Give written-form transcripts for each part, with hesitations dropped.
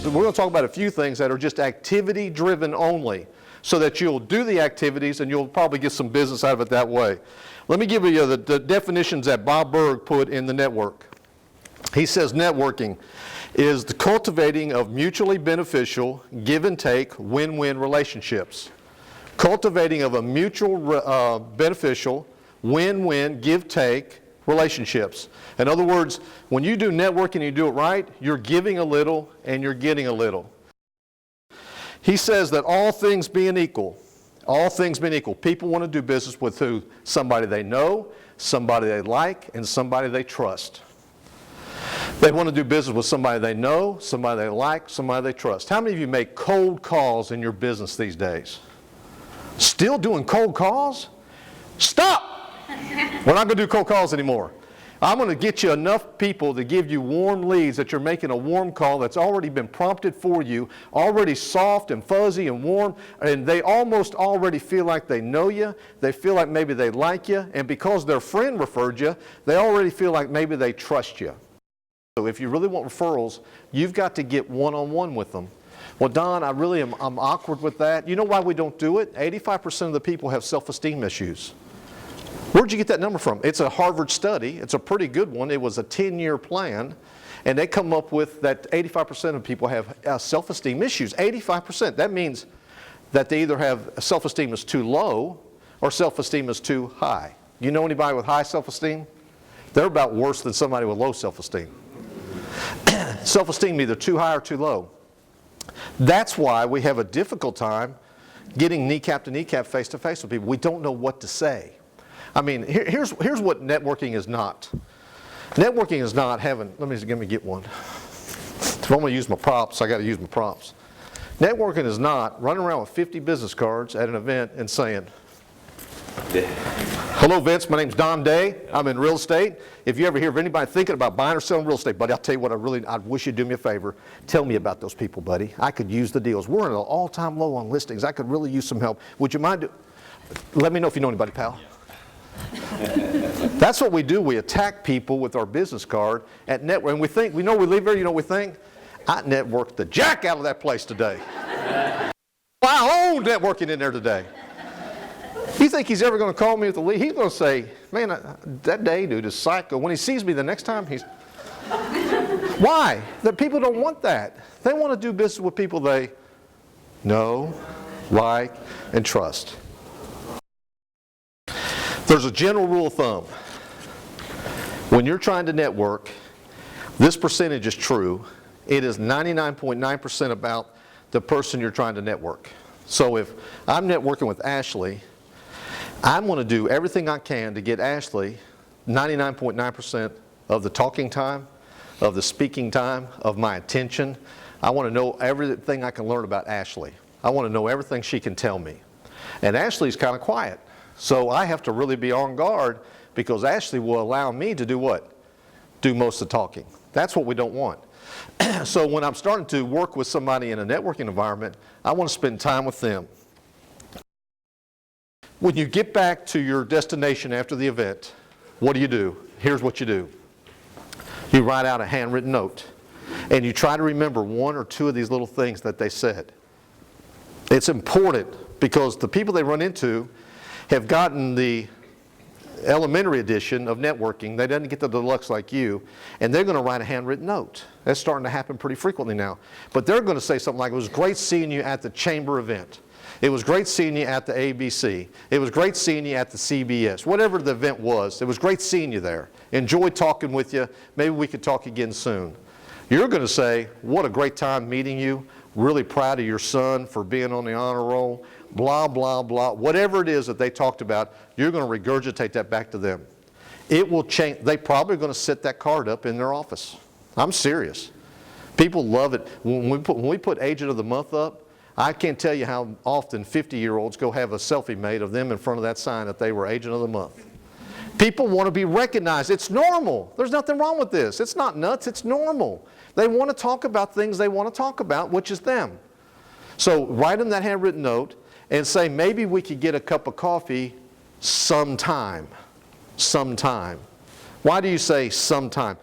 we're going to talk about a few things that are just activity driven only, so that you'll do the activities and you'll probably get some business out of it that way. Let me give you the definitions that Bob Berg put in the network. He says networking is the cultivating of mutually beneficial, give and take, win-win relationships. Cultivating of a mutual beneficial, win-win, give-take relationships. In other words, when you do networking and you do it right, you're giving a little and you're getting a little. He says that all things being equal, people want to do business with who? Somebody they know, somebody they like, and somebody they trust. They want to do business with somebody they know, somebody they like, somebody they trust. How many of you make cold calls in your business these days? Still doing cold calls? Stop! We're not going to do cold calls anymore. I'm going to get you enough people to give you warm leads that you're making a warm call that's already been prompted for you, already soft and fuzzy and warm, and they almost already feel like they know you. They feel like maybe they like you, and because their friend referred you, they already feel like maybe they trust you. So if you really want referrals, you've got to get one-on-one with them. Well, Don, I'm awkward with that. You know why we don't do it? 85% of the people have self-esteem issues. Where'd you get that number from? It's a Harvard study. It's a pretty good one. It was a 10-year plan. And they come up with that 85% of people have self-esteem issues. 85%. That means that they either have self-esteem is too low or self-esteem is too high. You know anybody with high self-esteem? They're about worse than somebody with low self-esteem. Self-esteem either too high or too low. That's why we have a difficult time getting kneecap to kneecap, face to face with people. We don't know what to say. I mean, here's what networking is not. Networking is not having, let me get one. If I'm going to use my props, I got to use my props. Networking is not running around with 50 business cards at an event and saying, hello Vince, my name's Don Day, I'm in real estate. If you ever hear of anybody thinking about buying or selling real estate, buddy, I'll tell you what, I wish you'd do me a favor. Tell me about those people, buddy. I could use the deals. We're at an all-time low on listings. I could really use some help. Would you mind? Let me know if you know anybody, pal. That's what we do. We attack people with our business card at network. And we know we leave here, you know what we think? I networked the jack out of that place today. I own networking in there today. You think he's ever going to call me with the lead? He's going to say, man, that day dude is psycho. When he sees me the next time, he's... Why? The people don't want that. They want to do business with people they know, like, and trust. There's a general rule of thumb. When you're trying to network, this percentage is true. It is 99.9% about the person you're trying to network. So if I'm networking with Ashley, I'm going to do everything I can to get Ashley 99.9% of the talking time, of the speaking time, of my attention. I want to know everything I can learn about Ashley. I want to know everything she can tell me. And Ashley's kind of quiet. So I have to really be on guard because Ashley will allow me to do what? Do most of the talking. That's what we don't want. So when I'm starting to work with somebody in a networking environment, I want to spend time with them. When you get back to your destination after the event, what do? Here's what you do. You write out a handwritten note, and you try to remember one or two of these little things that they said. It's important because the people they run into have gotten the elementary edition of networking. They didn't get the deluxe like you, and they're going to write a handwritten note. That's starting to happen pretty frequently now. But they're going to say something like, it was great seeing you at the chamber event. It was great seeing you at the ABC. It was great seeing you at the CBS. Whatever the event was, it was great seeing you there. Enjoyed talking with you. Maybe we could talk again soon. You're going to say, what a great time meeting you. Really proud of your son for being on the honor roll. Blah, blah, blah. Whatever it is that they talked about, you're going to regurgitate that back to them. It will change. They're probably going to set that card up in their office. I'm serious. People love it. When we put Agent of the Month up, I can't tell you how often 50-year-olds go have a selfie made of them in front of that sign that they were Agent of the Month. People want to be recognized. It's normal. There's nothing wrong with this. It's not nuts. It's normal. They want to talk about things they want to talk about, which is them. So write them that handwritten note and say, maybe we could get a cup of coffee sometime. Sometime. Why do you say sometime?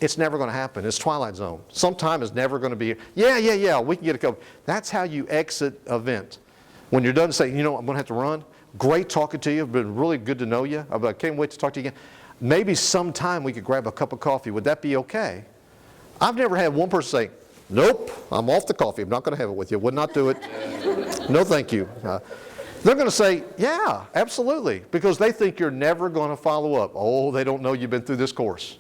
it's never going to happen. It's Twilight Zone. Sometime is never going to be, yeah, we can get a couple. That's how you exit an event. When you're done, say, you know, I'm going to have to run. Great talking to you. It's been really good to know you. I can't wait to talk to you again. Maybe sometime we could grab a cup of coffee. Would that be okay? I've never had one person say, nope, I'm off the coffee. I'm not going to have it with you. Would not do it. No, thank you. They're going to say, yeah, absolutely, because they think you're never going to follow up. Oh, they don't know you've been through this course.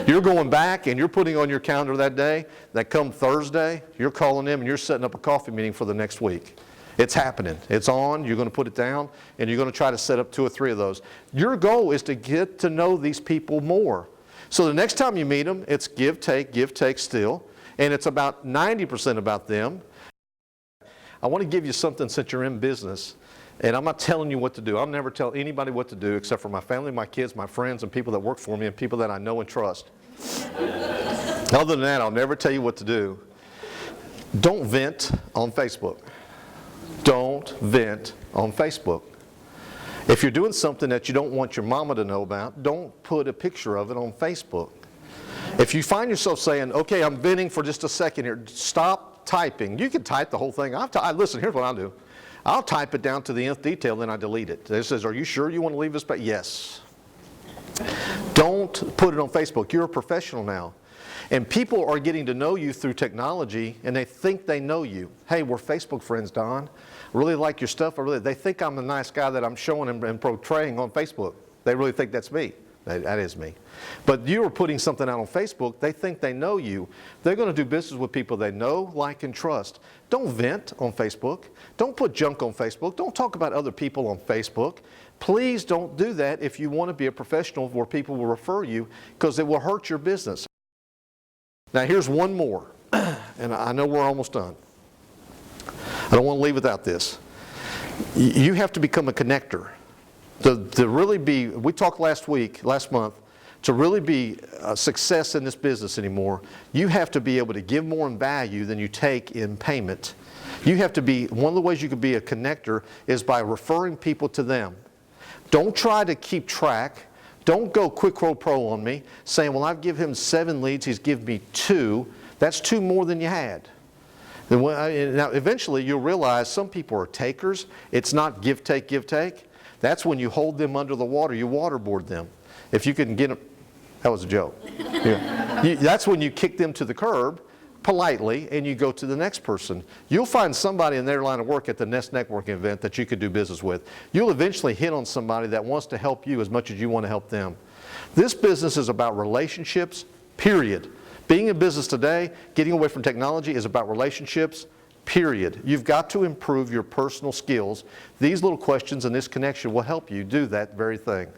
You're going back and you're putting on your calendar that day, that come Thursday, you're calling them and you're setting up a coffee meeting for the next week. It's happening. It's on. You're going to put it down, and you're going to try to set up 2 or 3 of those. Your goal is to get to know these people more. So the next time you meet them, it's give, take still, and it's about 90% about them. I want to give you something since you're in business, and I'm not telling you what to do. I'll never tell anybody what to do except for my family, my kids, my friends, and people that work for me, and people that I know and trust. Other than that, I'll never tell you what to do. Don't vent on Facebook. Don't vent on Facebook. If you're doing something that you don't want your mama to know about, don't put a picture of it on Facebook. If you find yourself saying, okay, I'm venting for just a second here, stop typing. You can type the whole thing. Listen, here's what I'll do. I'll type it down to the nth detail, then I delete it. It says, are you sure you want to leave this page? Yes. Don't put it on Facebook. You're a professional now. And people are getting to know you through technology, and they think they know you. Hey, we're Facebook friends, Don. I really like your stuff. They think I'm the nice guy that I'm showing and portraying on Facebook. They really think that's me. That is me. But you are putting something out on Facebook. They think they know you. They're going to do business with people they know, like, and trust. Don't vent on Facebook. Don't put junk on Facebook. Don't talk about other people on Facebook. Please don't do that if you want to be a professional where people will refer you, because it will hurt your business. Now here's one more, and I know we're almost done. I don't want to leave without this. You have to become a connector. To really be, we talked last month, to really be a success in this business anymore, you have to be able to give more in value than you take in payment. You have to be, one of the ways you can be a connector is by referring people to them. Don't try to keep track. Don't go quid pro quo on me, saying, well, I've given him 7 leads, he's given me 2. That's 2 more than you had. Now, eventually, you'll realize some people are takers. It's not give, take, give, take. That's when you hold them under the water. You waterboard them. If you can get them, that was a joke. Yeah. That's when you kick them to the curb politely, and you go to the next person. You'll find somebody in their line of work at the next networking event that you could do business with. You'll eventually hit on somebody that wants to help you as much as you want to help them. This business is about relationships, period. Being in business today, getting away from technology, is about relationships, period. You've got to improve your personal skills. These little questions and this connection will help you do that very thing.